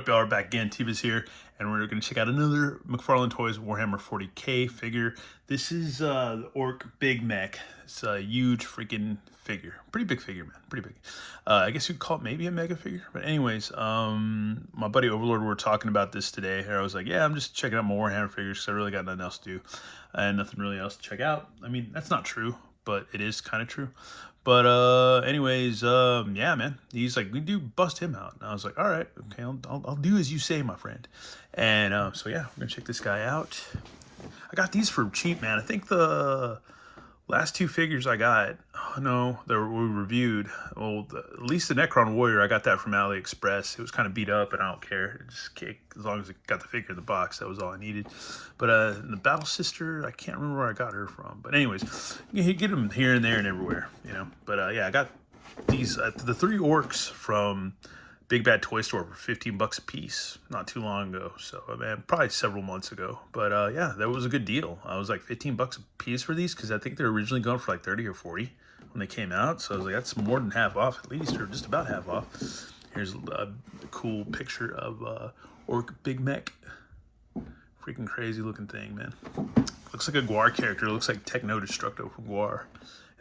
Y'all are back again. Tiva's here, and we're going to check out another Mcfarlane Toys Warhammer 40K figure. This is the Orc Big Mech. It's a huge freaking figure. Pretty big figure, man. Pretty big. I guess you'd call it maybe a mega figure. But anyways, my buddy Overlord, we were talking about this today. And I was like, yeah, I'm just checking out my Warhammer figures because I really got nothing else to do. And nothing really else to check out. I mean, that's not true, but it is kind of true. But anyways, yeah, man, he's like, we do bust him out. And I was like, all right, okay, I'll do as you say, my friend. And so yeah, we're gonna check this guy out. I got these for cheap, man. I think the last two figures I got, oh no, we reviewed. Well, at least the Necron Warrior, I got that from AliExpress. It was kind of beat up, and I don't care. Just as long as it got the figure in the box, that was all I needed. But the Battle Sister, I can't remember where I got her from. But anyways, you get them here and there and everywhere, you know. But yeah, I got these the three orcs from Big Bad Toy Store for 15 bucks a piece not too long ago. So, man, probably several months ago. But yeah, that was a good deal. I was like 15 bucks a piece for these because I think they're originally going for like 30 or 40 when they came out. So I was like, that's more than half off at least, or just about half off. Here's a cool picture of Orc Big Mech. Freaking crazy looking thing, man. Looks like a Guar character. It looks like Techno Destructo from Guar.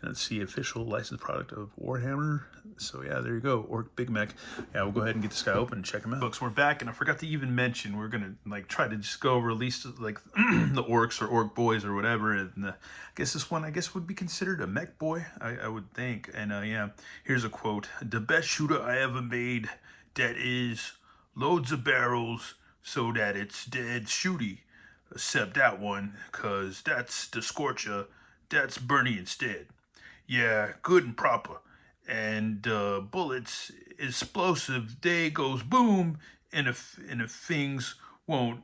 And it's the official licensed product of Warhammer. So yeah, there you go, Orc Big Mech. Yeah, we'll go ahead and get this guy open and check him out. Folks, we're back, and I forgot to even mention, we're gonna like try to just go over at least like the orcs or orc boys or whatever. And I guess this one, would be considered a mech boy, I would think. And yeah, here's a quote: "The best shooter I ever made, that is loads of barrels so that it's dead shooty. Except that one, cause that's the Scorcher, that's Bernie instead. Yeah, good and proper. And bullets, explosive, they goes boom, and if things won't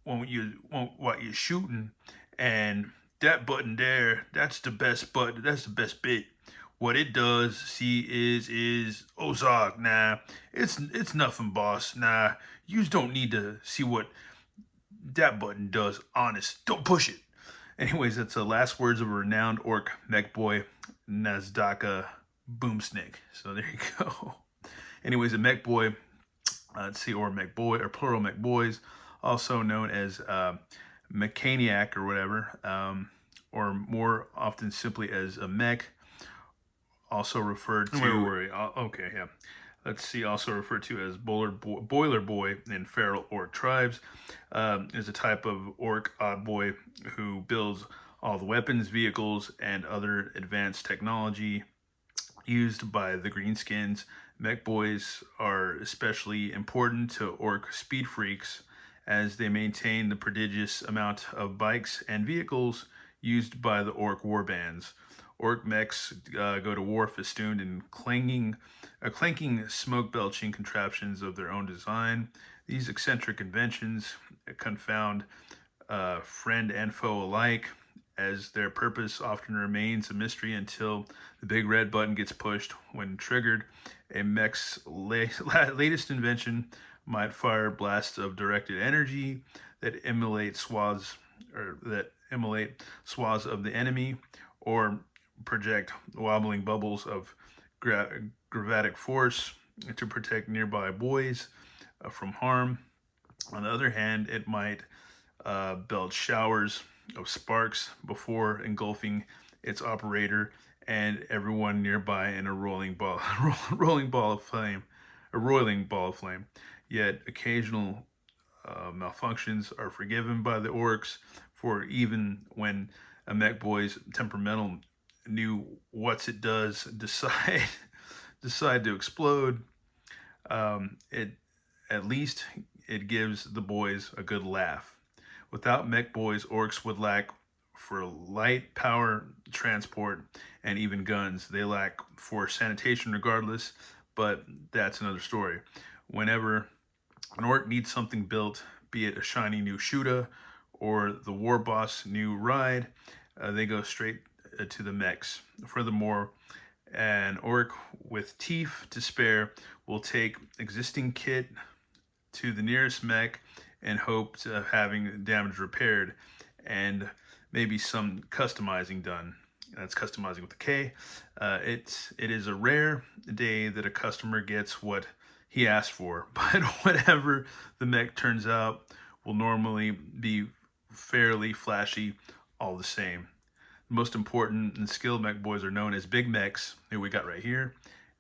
what you're shooting. And that button there, that's the best button, that's the best bit. What it does, see, is Ozark, nah, it's nothing, boss. Nah, you don't need to see what that button does, honest. Don't push it." Anyways, that's the last words of a renowned orc mech boy, Nazdaka Boomsnake. So there you go. Anyways, a mech boy, let's see, or mech boy, or plural mech boys, also known as mechaniac or whatever, or more often simply as a mech, also referred to. Okay, yeah. Let's see, also referred to as Boiler Boy in feral orc tribes, is a type of orc odd boy who builds all the weapons, vehicles, and other advanced technology used by the Greenskins. Mech boys are especially important to orc speed freaks as they maintain the prodigious amount of bikes and vehicles used by the orc warbands. Orc mechs go to war festooned in clanking smoke-belching contraptions of their own design. These eccentric inventions confound friend and foe alike, as their purpose often remains a mystery until the big red button gets pushed. When triggered, a mech's latest invention might fire blasts of directed energy that emulate swaths of the enemy, or project wobbling bubbles of gravitic force to protect nearby boys from harm. On the other hand, it might belch showers of sparks before engulfing its operator and everyone nearby in a roiling ball of flame. Yet occasional malfunctions are forgiven by the orcs, for even when a mech boy's temperamental new what's it does decide to explode, it at least it gives the boys a good laugh. Without mech boys, orcs would lack for light power transport and even guns. They lack for sanitation regardless, but that's another story. Whenever an orc needs something built, be it a shiny new shooter or the war boss new ride, they go straight to the mechs. Furthermore, an orc with teeth to spare will take existing kit to the nearest mech in hopes of having damage repaired and maybe some customizing done. That's customizing with a K. It is a rare day that a customer gets what he asked for. But whatever the mech turns out will normally be fairly flashy all the same. The most important and skilled mech boys are known as big mechs, who we got right here,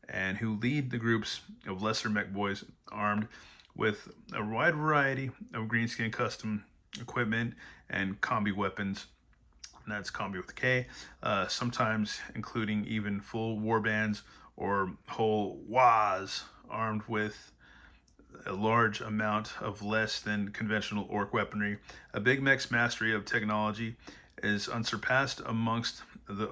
and who lead the groups of lesser mech boys armed with a wide variety of greenskin custom equipment and combi weapons. And that's combi with a K, sometimes including even full warbands or whole WAs armed with a large amount of less than conventional orc weaponry. A big mech's mastery of technology is unsurpassed amongst the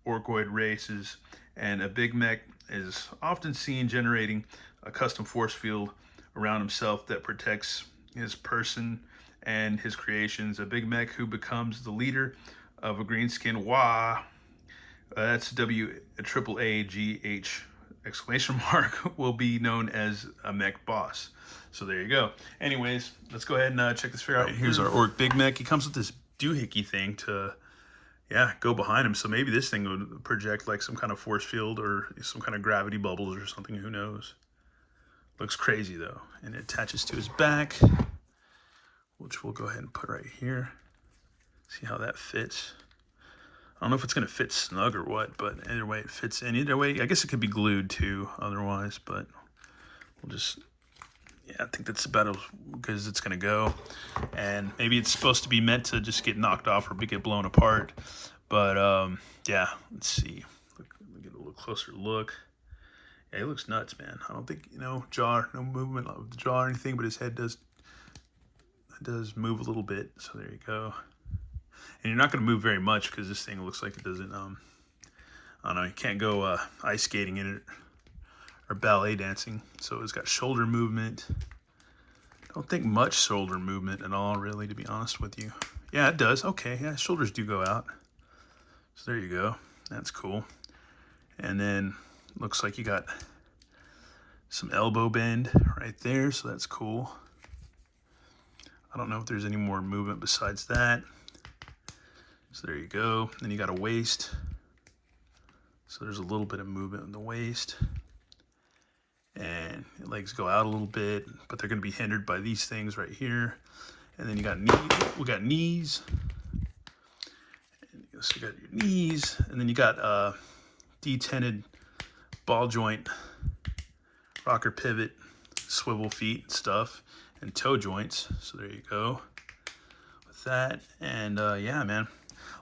orcoid races, and a big mech is often seen generating a custom force field around himself that protects his person and his creations. A big mech who becomes the leader of a greenskin WA, that's WAAGH exclamation mark, will be known as a mech boss. So there you go. Anyways, let's go ahead and check this figure out. Here's our orc big mech. He comes with this doohickey thing to, yeah, go behind him. So maybe this thing would project like some kind of force field or some kind of gravity bubbles or something. Who knows? Looks crazy though. And it attaches to his back, which we'll go ahead and put right here. See how that fits. I don't know if it's going to fit snug or what, but either way it fits in. Either way, I guess it could be glued too otherwise, but we'll just, yeah, I think that's about as good as it's going to go. And maybe it's supposed to be meant to just get knocked off or get blown apart. But yeah, let's see. Let me get a little closer look. Yeah, he looks nuts, man. I don't think, jaw, no movement of the jaw or anything, but his head does move a little bit. So there you go. And you're not going to move very much because this thing looks like it doesn't, I don't know, you can't go ice skating in it or ballet dancing. So it's got shoulder movement. I don't think much shoulder movement at all, really, to be honest with you. Yeah, it does. Okay, yeah, shoulders do go out. So there you go. That's cool. And then looks like you got some elbow bend right there, so that's cool. I don't know if there's any more movement besides that. So there you go. Then you got a waist. So there's a little bit of movement in the waist. And your legs go out a little bit, but they're going to be hindered by these things right here. And then you got we got knees. So you got your knees, and then you got detented ball joint, rocker pivot, swivel feet stuff, and toe joints. So there you go with that. And yeah, man,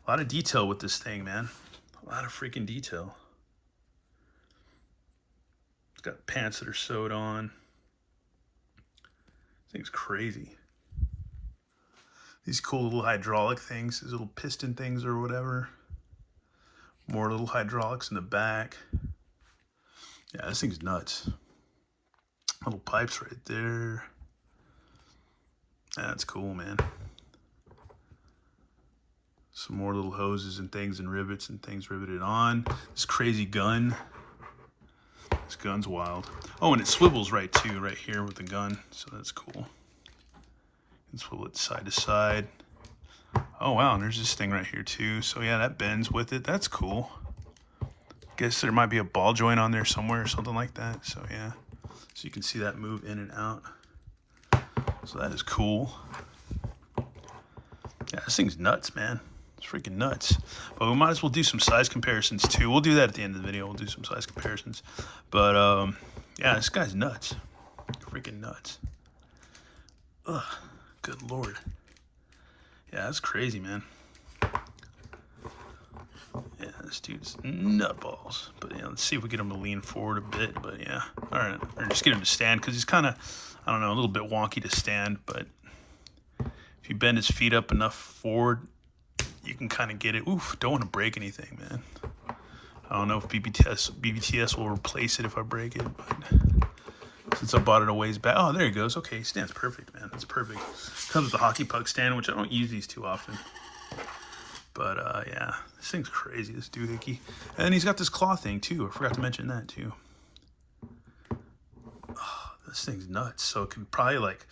a lot of detail with this thing, man. A lot of freaking detail. It's got pants that are sewed on. This thing's crazy. These cool little hydraulic things, these little piston things or whatever. More little hydraulics in the back. Yeah, this thing's nuts. Little pipes right there. That's cool, man. Some more little hoses and things and rivets and things riveted on. This crazy gun. This gun's wild. Oh, and it swivels right too, right here with the gun. So that's cool. And swivel it side to side. Oh wow, and there's this thing right here too. So yeah, that bends with it. That's cool. Guess there might be a ball joint on there somewhere or something like that. So yeah, so you can see that move in and out. So that is cool. Yeah, this thing's nuts, man. It's freaking nuts. But we might as well do some size comparisons too. We'll do that at the end of the video. We'll do some size comparisons. But yeah, this guy's nuts. Freaking nuts. Ugh, good lord. Yeah, that's crazy, man. Yeah, this dude's nutballs. But yeah, let's see if we get him to lean forward a bit. But yeah, all right, or just get him to stand because he's kind of, I don't know, a little bit wonky to stand. But if you bend his feet up enough forward, you can kind of get it. Oof, don't want to break anything, man. I don't know if BBTS will replace it if I break it, but since I bought it a ways back. Oh, there he goes. Okay, he stands perfect, man. That's perfect. Comes with a hockey puck stand, which I don't use these too often. But yeah, this thing's crazy, this doohickey. And then he's got this claw thing too. I forgot to mention that too. Oh, this thing's nuts. So it can probably like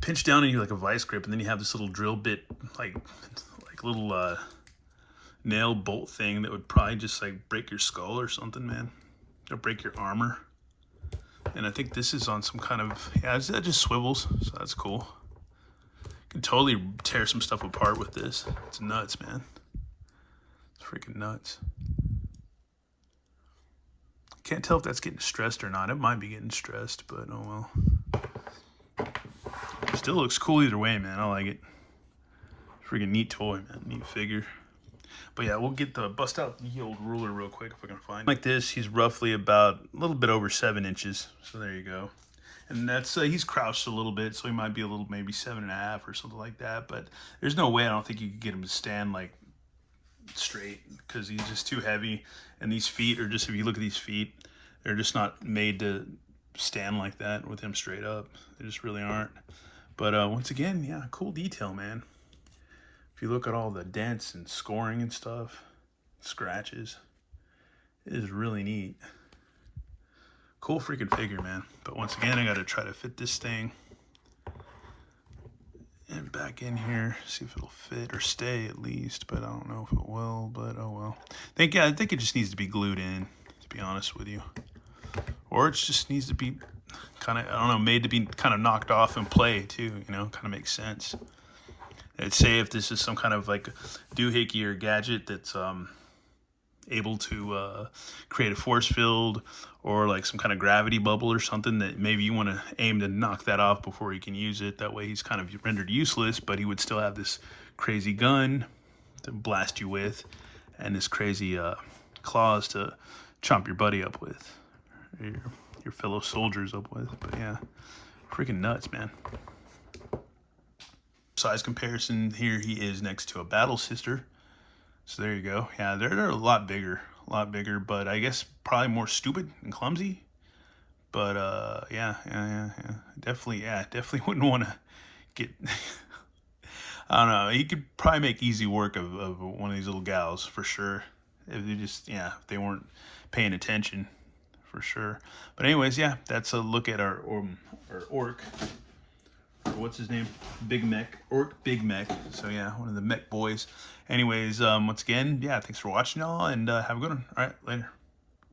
pinch down on you like a vice grip, and then you have this little drill bit, like little nail bolt thing that would probably just like break your skull or something, man. Or break your armor. And I think this is on some kind of, yeah, that just swivels, so that's cool. Can totally tear some stuff apart with this. It's nuts, man. It's freaking nuts. Can't tell if that's getting stressed or not. It might be getting stressed, but oh well. Still looks cool either way, man. I like it. Freaking neat toy, man. Neat figure. But yeah, we'll get the bust out the old ruler real quick if I can find it. Like this, he's roughly about a little bit over 7 inches. So there you go. And that's he's crouched a little bit, so he might be a little, maybe 7.5 or something like that. But there's no way I don't think you could get him to stand like straight, because he's just too heavy. And these feet are just, if you look at these feet, they're just not made to stand like that with him straight up. They just really aren't. But once again, yeah, cool detail, man. If you look at all the dents and scoring and stuff, scratches, it is really neat. Cool freaking figure, man. But once again, I got to try to fit this thing and back in here, see if it'll fit or stay at least, but I don't know if it will, but oh well. I think it just needs to be glued in, to be honest with you. Or it just needs to be kind of, I don't know, made to be kind of knocked off and play too, you know, kind of makes sense. I'd say if this is some kind of like doohickey or gadget that's able to create a force field or like some kind of gravity bubble or something, that maybe you want to aim to knock that off before you can use it. That way he's kind of rendered useless, but he would still have this crazy gun to blast you with and this crazy claws to chomp your buddy up with, or your fellow soldiers up with. But yeah, freaking nuts, man. Size comparison, here he is next to a battle sister. So there you go. Yeah, they're a lot bigger, but I guess probably more stupid and clumsy. But yeah. Definitely wouldn't want to get. I don't know. You could probably make easy work of one of these little gals for sure. If they just, yeah, if they weren't paying attention, for sure. But anyways, yeah, that's a look at our orc. What's his name? Big Mech. Orc Big Mech. So yeah, one of the mech boys. Anyways, once again, yeah, thanks for watching, y'all, and have a good one. All right, later.